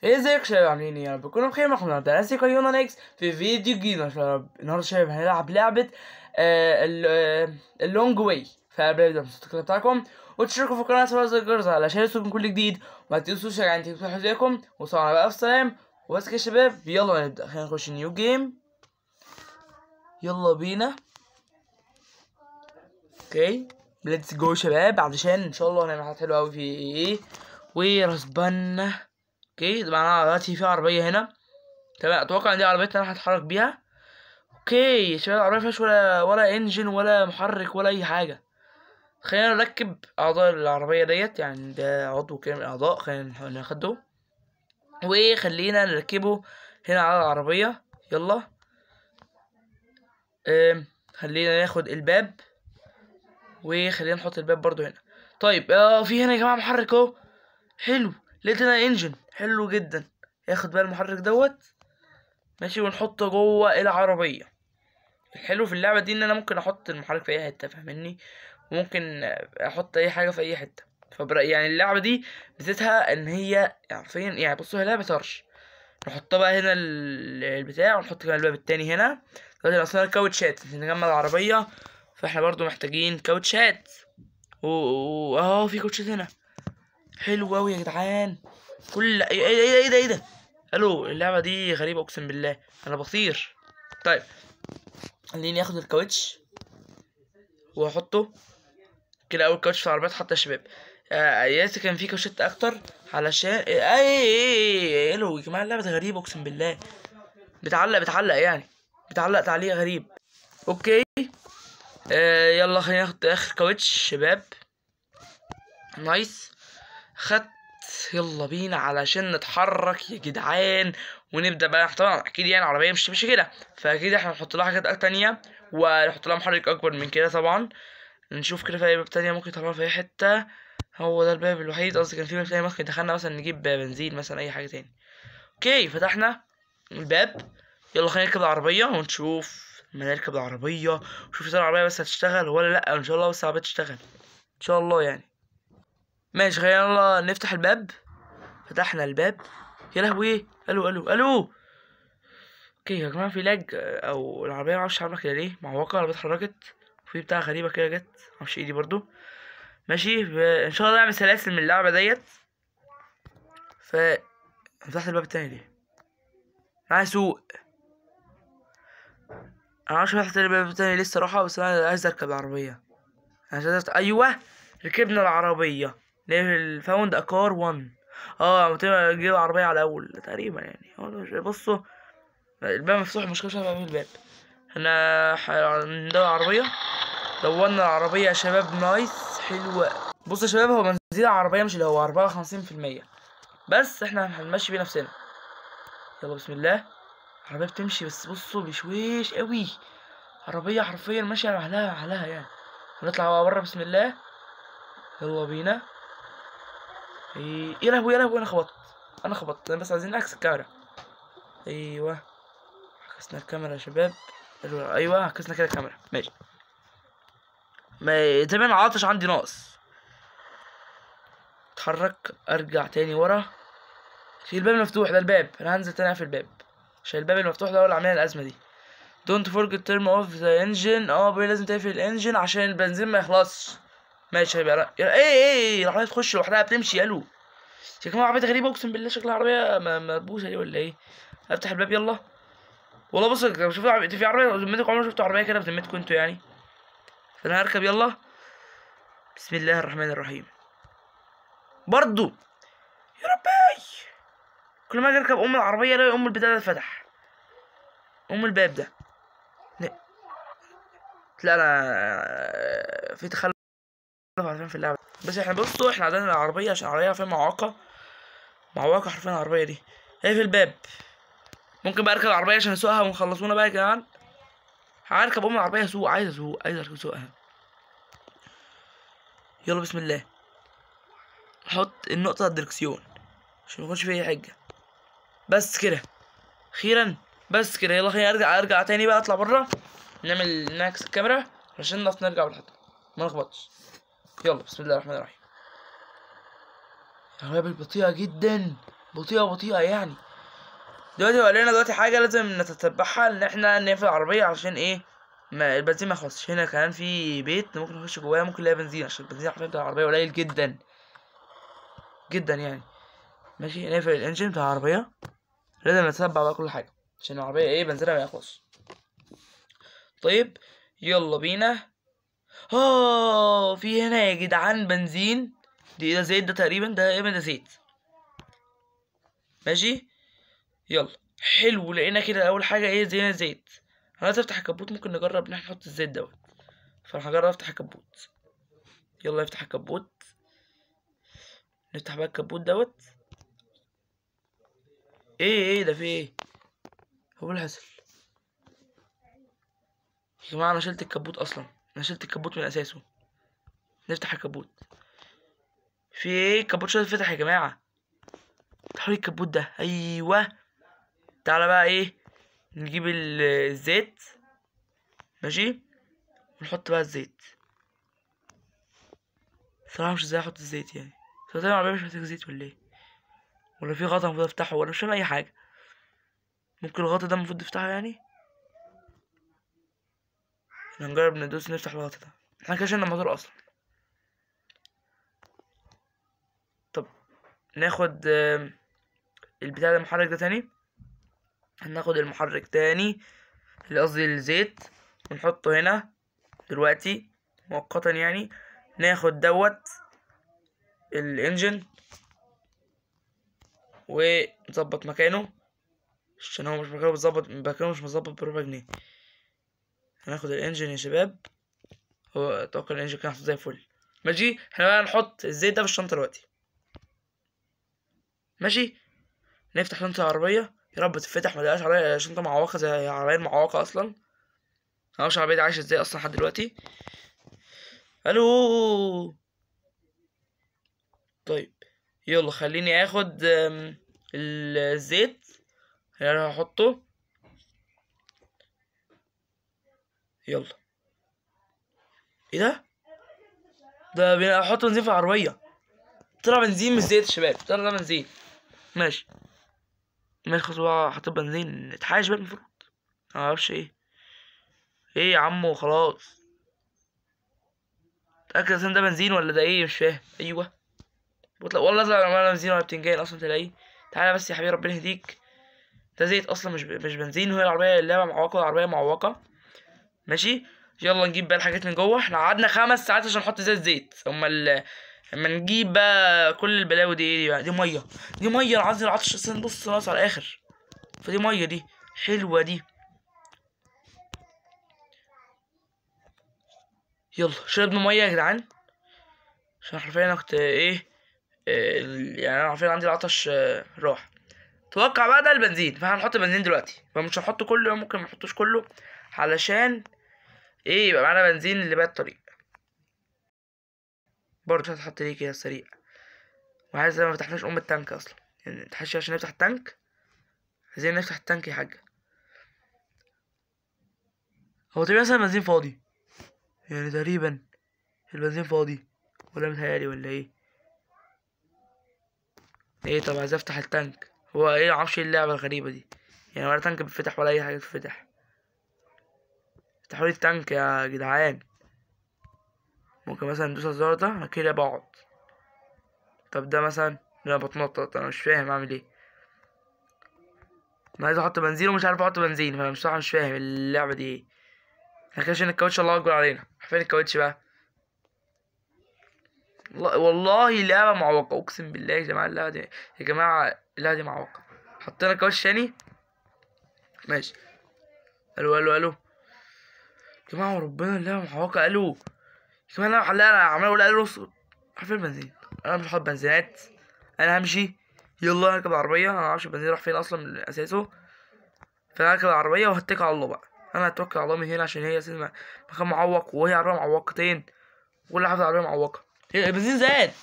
ازيك يا شباب، عاملين ايه؟ يا رب تكونوا بخير. معكم النهارده انا سيكا يونا نيكس في فيديو جديد يا شباب. النهارده شباب هنلعب لعبة اللونج واي. فقبل ما تنسوا بتاعكم وتشتركوا في القناة وتفعلوا زر الجرس علشان يوصلكم كل جديد، وما تنسوش يعني تكتبوا حذاءكم. وصلنا بقى في السلام وبس كده يا شباب. يلا نبدأ، خلينا نخش نيو جيم. يلا بينا. اوكي ليتس جو شباب، علشان ان شاء الله هنعمل حاجات حلوة اوي في ايه ورسبنا. اوكي طبعا دلوقتي في عربية هنا، تمام. اتوقع ان دي عربيتنا انا هتحرك بيها. اوكي شباب، العربيه مفيهاش ولا انجن ولا محرك ولا اي حاجه. خلينا نركب اعضاء العربيه ديت، يعني ده عضو كده من الاعضاء، خلينا ناخده وخلينا نركبه هنا على العربيه. يلا خلينا ناخد الباب وخلينا نحط الباب برضو هنا. طيب في هنا يا جماعه محرك اهو، حلو. لقيت هنا انجن حلو جدا، ياخد بقى المحرك دوت ماشي ونحطه جوه العربيه. الحلو في اللعبه دي ان انا ممكن احط المحرك في اي حته، فاهمني؟ وممكن احط اي حاجه في اي حته. يعني اللعبه دي ميزتها ان هي عارفين يعني، بصوا هي لعبه طرش. نحطها بقى هنا البتاع، ونحط كمان الباب التاني هنا. دلوقتي اصلا الكاوتشات عشان نجمع العربيه، فاحنا برضو محتاجين كاوتشات. اهو في كاوتشات هنا، حلو اوي يا جدعان. كل ايه ده. الو، اللعبه دي غريبه اقسم بالله، انا بطير. طيب خليني اخد الكاوتش واحطه كده. اول كاوتش في العربيات حتى يا شباب. ياسر كان في كاوتشات اكتر علشان ايه الو يا جماعه، اللعبه غريبه اقسم بالله. بتعلق يعني، بتعلق تعليق غريب. اوكي يلا خلينا ناخد اخر كاوتش شباب. نايس، خدت. يلا بينا علشان نتحرك يا جدعان ونبدا بقى. طبعا اكيد يعني العربيه مش كده، فاكيد احنا هنحط لها حاجات تانية ونحط لها محرك اكبر من كده طبعا. نشوف كده في اي باب تانية ممكن يطلعنا في اي حتة. هو ده الباب الوحيد، قصدي كان في باب تاني ممكن دخلنا مثلا نجيب بنزين مثلا اي حاجة تاني. اوكي فتحنا الباب. يلا خلينا نركب العربية ونشوف. لما نركب العربية نشوف اذا العربية بس هتشتغل ولا لا. ان شاء الله بس العربية تشتغل ان شاء الله يعني. ماشي خلينا يلا نفتح الباب. فتحنا الباب. يا لهوي، الو. اوكي يا جماعة في لاج، او العربية معرفش عاملة كده ليه، مع واقع العربية اتحركت وفي بتاع غريبة كده جت، معرفش ايه دي برضو. ماشي ان شاء الله نعمل سلاسل من اللعبه ديت. ف فتحت الباب التاني ليه؟ انا اسوق. انا معرفش فتحت الباب التاني ليه الصراحه، بس انا عايز اركب العربيه. ايوه ركبنا العربيه. ليفل فاوند اكار 1. ممكن نجيب العربيه على الاول تقريبا يعني. بصوا الباب مفتوح، مش كده باب الباب. احنا ندور العربيه. دورنا العربيه يا شباب، نايس حلوه. بصوا يا شباب، هو بنزين العربيه مش اللي هو 54%، بس احنا هنمشي بيه نفسنا. يلا بسم الله. العربية بتمشي بس بصوا بشويش قوي، عربية حرفيا ماشية على يعني. هنطلع بقى بره بسم الله. يلا بينا. يا لهوي انا خبطت انا بس عايزين نعكس الكاميرا. ايوه عكسنا الكاميرا يا شباب. ايوه عكسنا كده الكاميرا ماشي. ما تمام، عطش عندي ناقص. اتحرك ارجع تاني ورا. في الباب المفتوح ده، الباب انا هنزل تاني في الباب عشان الباب المفتوح ده هو اللي عامل الازمه دي. Don't forget turn off the engine. لازم تقفل الانجن عشان البنزين ما يخلصش. ماشي هيبقى ايه العربيه تخش لوحدها بتمشي. الو يا جماعه، عربيه غريبه اقسم بالله، شكلها عربيه مدبوسه دي ولا ايه؟ افتح الباب يلا. والله بص، شوف في عربيه بذمتكم، عمري شفتوا عربيه كده بذمتكم انتوا يعني؟ فانا هركب يلا. بسم الله الرحمن الرحيم. برضو يا ربي، كل ما اجي اركب العربيه الاقي البتاع ده اتفتح، الباب ده. لا انا في تخلف عارفين في اللعبه. بس احنا بصوا احنا عندنا العربيه عشان العربيه فيها معوقه حرفيا العربيه دي. هي في الباب. ممكن بقى اركب العربيه عشان اسوقها ونخلصونا بقى يا جدعان. هركب العربيه اسوق، عايز اركب اسوقها. يلا بسم الله. حط النقطه على الدركسيون عشان ما يكونش فيه اي حاجه. بس كده اخيرا، بس كده. يلا خلينا ارجع تاني بقى، اطلع بره نعكس الكاميرا عشان نعرف نرجع بالحته ما نخبطش. يلا بسم الله الرحمن الرحيم. العربيه بطيئه جدا، بطيئة بطيئة يعني. دلوقتي هو لنا دلوقتي حاجة لازم نتتبعها، ان احنا نقفل العربية عشان ايه؟ ما البنزين ما يخلصش. هنا كمان في بيت ممكن نخش جواه، ممكن نلاقي بنزين عشان البنزين حرفيا بتاع العربية قليل جدا جدا يعني. ماشي، نقفل الانجن بتاع العربية. لازم نتتبع بقى كل حاجة عشان العربية ايه بنزينها ما يخلصش. طيب يلا بينا. في هنا يا جدعان بنزين. ده زيت، ده تقريبا ده ايه، ده زيت. ماشي يلا. حلو، لقينا كده اول حاجه ايه، زينا زيت. عايز افتح الكبوت، ممكن نجرب ان احنا نحط الزيت دوت. فانا هجرب افتح الكبوت. يلا افتح الكبوت. نفتح بقى الكبوت دوت. ايه ده، في ايه؟ هو اللي حصل يا جماعه؟ انا شلت الكبوت اصلا، انا شلت الكبوت من اساسه. نفتح الكبوت. في ايه؟ الكبوت شو فتح يا جماعه؟ افتحوا لي الكبوت ده، ايوه. تعالى بقى ايه، نجيب الزيت. ماشي، ونحط بقى الزيت. صراحة مش ازاي احط الزيت يعني. هو طبعا العربية مش محتاج زيت ولا ايه؟ ولا في غطا المفروض افتحه، ولا مش فاهم اي حاجة. ممكن الغطا ده المفروض نفتحه يعني. احنا هنجرب ندوس نفتح الغطا ده. احنا كده شلنا الموتور اصلا. طب ناخد البتاع ده، المحرك ده تاني. هناخد المحرك تاني، اللي قصدي الزيت، ونحطه هنا دلوقتي مؤقتا يعني. ناخد دوت الانجن ونظبط مكانه، عشان هو مش مكانه بالظبط، مكانه مش مظبط بربع جنيه. هناخد الانجن يا شباب. هو اتوقع الانجن كان محطوط زي الفل. ماشي، احنا بقى نحط الزيت ده في الشنطة دلوقتي. ماشي، نفتح شنطة العربية. يا رب تتفتح، ما تبقاش عليها شنطة معوقة زي العربية المعوقة اصلا. معرفش العربية دي عايشة ازاي اصلا لحد دلوقتي. الو. طيب يلا خليني اخد الزيت. يلا هحطه. يلا. ايه ده؟ ده احط بنزين في العربية. طلع بنزين مش زيت يا شباب، طلع ده بنزين. ماشي ماشي، خلاص بقى حطيت بنزين اتحاش بقى المفروض. معرفش ايه. ايه يا عمو خلاص. اتأكد اصلا ده بنزين ولا ده ايه، مش فاهم. ايوه والله ازرق ولا بنزين ولا بتنجان اصلا تلاقيه. تعالى بس يا حبيبي ربنا يهديك. ده زيت اصلا مش بنزين، وهي العربيه اللعبه معوقه والعربيه معوقه. ماشي يلا نجيب بقى الحاجات من جوه. احنا قعدنا 5 ساعات عشان نحط زيت امال. اما نجيب بقى كل البلاوي دي ايه بقى؟ دي ميه. دي ميه، انا عايز العطش اصلا، بص ناقص على الاخر. فدي ميه دي حلوه دي. يلا شربنا ميه يا جدعان، عشان حرفيا انا كنت ايه، يعني انا حرفيا عندي العطش راح. توقع بقى ده البنزين، فهنحط بنزين دلوقتي. فمش هنحطه كله، ممكن ما نحطوش كله علشان ايه، يبقى معانا بنزين اللي بقى الطريق. برضه هتحط ليه كده سريع. وعايز ما فتحناش التانك اصلا يعني، تحشي عشان نفتح التانك. عايزين نفتح التانك يا حاجه. هو تقريبا مثلا البنزين فاضي يعني، تقريبا البنزين فاضي، ولا متهيألي ولا ايه؟ ايه طب عايز افتح التانك. هو ايه، معرفش ايه اللعبه الغريبه دي يعني، ولا تانك بيتفتح ولا اي حاجه بتتفتح. افتحوا لي التانك يا جدعان. ممكن مثلا ندوس على الزرار ده، انا كده بقعد. طب ده مثلا، انا بتنطط، انا مش فاهم اعمل ايه. انا عايز احط بنزين ومش عارف احط بنزين، فانا بصراحه مش فاهم اللعبه دي ايه. احنا كده عشان الكاوتش الله اكبر علينا. فين الكاوتش بقى؟ والله لعبه معوقه، اقسم بالله يا جماعه اللعبه دي، يا جماعه اللعبه دي معوقه. حطينا كاوتش تاني. ماشي. الو الو الو. يا جماعه وربنا اللعبه معوقه. الو يا جماعه، انا حلاقه، انا عمال اقول الو عارفين البنزين. انا مش هحط بنزينات، انا همشي. يلا هركب العربيه، انا معرفش البنزين راح فين اصلا من اساسه. فانا هركب العربيه وهتكل على الله بقى. انا هتوكل على الله من هنا، عشان هي اساسا مكان معوق، وهي عربيه معوقتين، وكل حاجه العربيه معوقه. البنزين زاد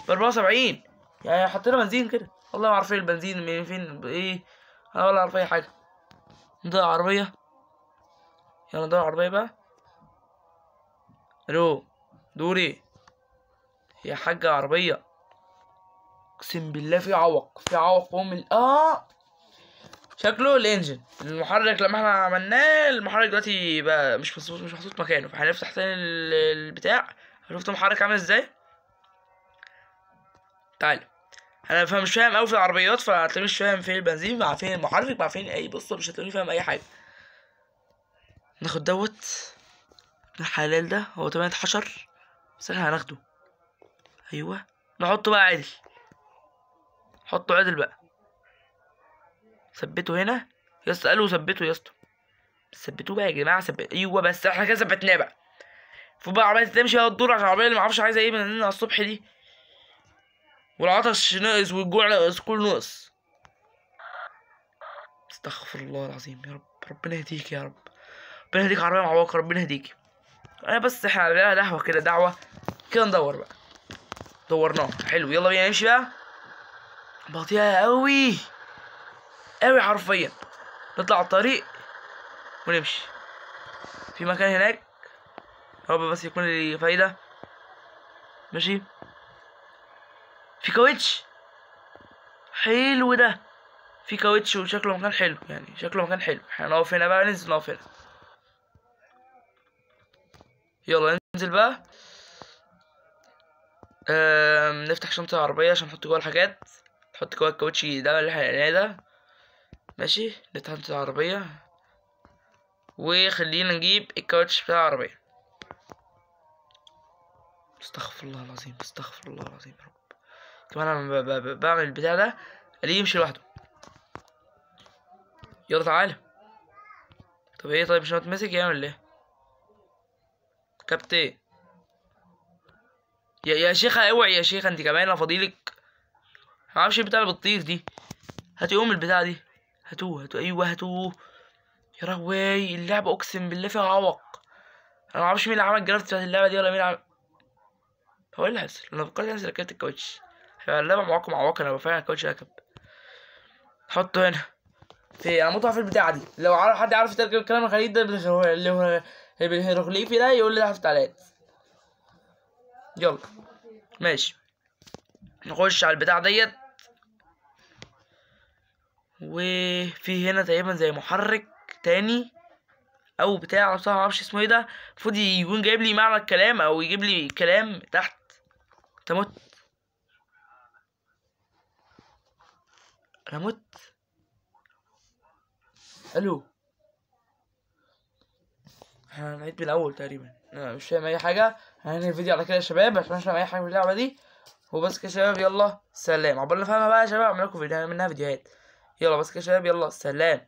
ب 74 يعني. حطينا بنزين كده، والله ما عارفين البنزين من فين ايه. انا ولا عارف اي حاجه. ندور على العربيه. يلا ندور على العربيه بقى. الو دوري يا حاجه عربيه. اقسم بالله في عوق، في عوق فوق من شكله الانجن المحرك لما احنا عملناه، المحرك دلوقتي بقى مش محطوط مكانه، فهنفتح تاني البتاع. شفت المحرك عامل ازاي؟ تعال. انا مش فاهم قوي في العربيات، فهتلاقيني مش فاهم فين البنزين مع فين المحرك مع فين اي بص، مش هتلاقيني فاهم اي حاجه. ناخد دوت الحلال ده، هو تمام اتحشر بس احنا هناخده. ايوه نحطه بقى عدل، حطه عدل بقى، ثبته هنا يا اسطى، قالوا ثبته يا اسطى، ثبتوه بقى يا جماعه، ايوه بس احنا كده ثبتناه بقى. المفروض بقى العربيه تمشي هي الدور، عشان العربيه اللي معرفش عايزه ايه مننا الصبح دي، والعطش ناقص والجوع ناقص كله ناقص. استغفر الله العظيم يا رب، ربنا يهديك يا رب، ربنا يهديك عربيه معوقه، ربنا يهديك. انا بس احنا عليها دعوه كده، دعوه كده، ندور بقى. دورناه حلو، يلا بينا نمشي بقى. بطيئه قوي قوي حرفيا، نطلع على الطريق ونمشي. في مكان هناك يا رب بس يكون لي فايده. ماشي، في كاوتش حلو ده، في كاوتش وشكله مكان حلو، يعني شكله مكان حلو. احنا نقف هنا بقى، ننزل نقف هنا. يلا ننزل بقى. نفتح شنطة العربية عشان نحط جوه الحاجات، نحط جوه الكاوتشي ده اللي احنا لقيناه ده. ماشي، نفتح شنطة العربية وخلينا نجيب الكاوتش بتاع العربية. استغفر الله العظيم، استغفر الله العظيم يا رب. كمان انا بعمل البتاع ده اللي يمشي لوحده. يلا تعالى. طب ايه، طيب مش هتمسك يعمل ايه كابتن؟ يا شيخة اوعي يا شيخة، انت كمان انا فاضيلك. معرفش البتاع اللي بتطير دي، هاتي ام البتاع دي، هاتوه ايوه هاتوه. يا لهوي اللعبة اقسم بالله فيها عوق. انا معرفش مين اللي عمل الجرافيك بتاعت اللعبة دي، ولا مين عمل. هو ايه اللي حصل؟ انا فكرت انزل ركبت الكاوتش. اللعبة معوقة انا بفعل الكاوتش ركب. حطه هنا في، انا مطلع في البتاعة دي، لو حد عارف يترجم الكلام الغريب ده اللي هو بالهيروغليفي ده يقول لي ده في التعليقات. يلا ماشي، نخش على البتاع ديت. وفي هنا تقريبا زي محرك تاني او بتاع، بصراحه معرفش اسمه ايه ده. المفروض يكون جايب لي معنى الكلام او يجيب لي كلام تحت. انت مت، انا مت. الو، احنا هنعيد من الاول تقريبا، انا مش فاهم اي حاجه. هننهي الفيديو على كده يا شباب، عشان مش فاهم اي حاجه في اللعبه دي. وبس كده يا شباب، يلا سلام. عقبال ما افهمها بقى يا شباب اعمل لكم فيديو منها فيديوهات. يلا بس كده يا شباب، يلا سلام.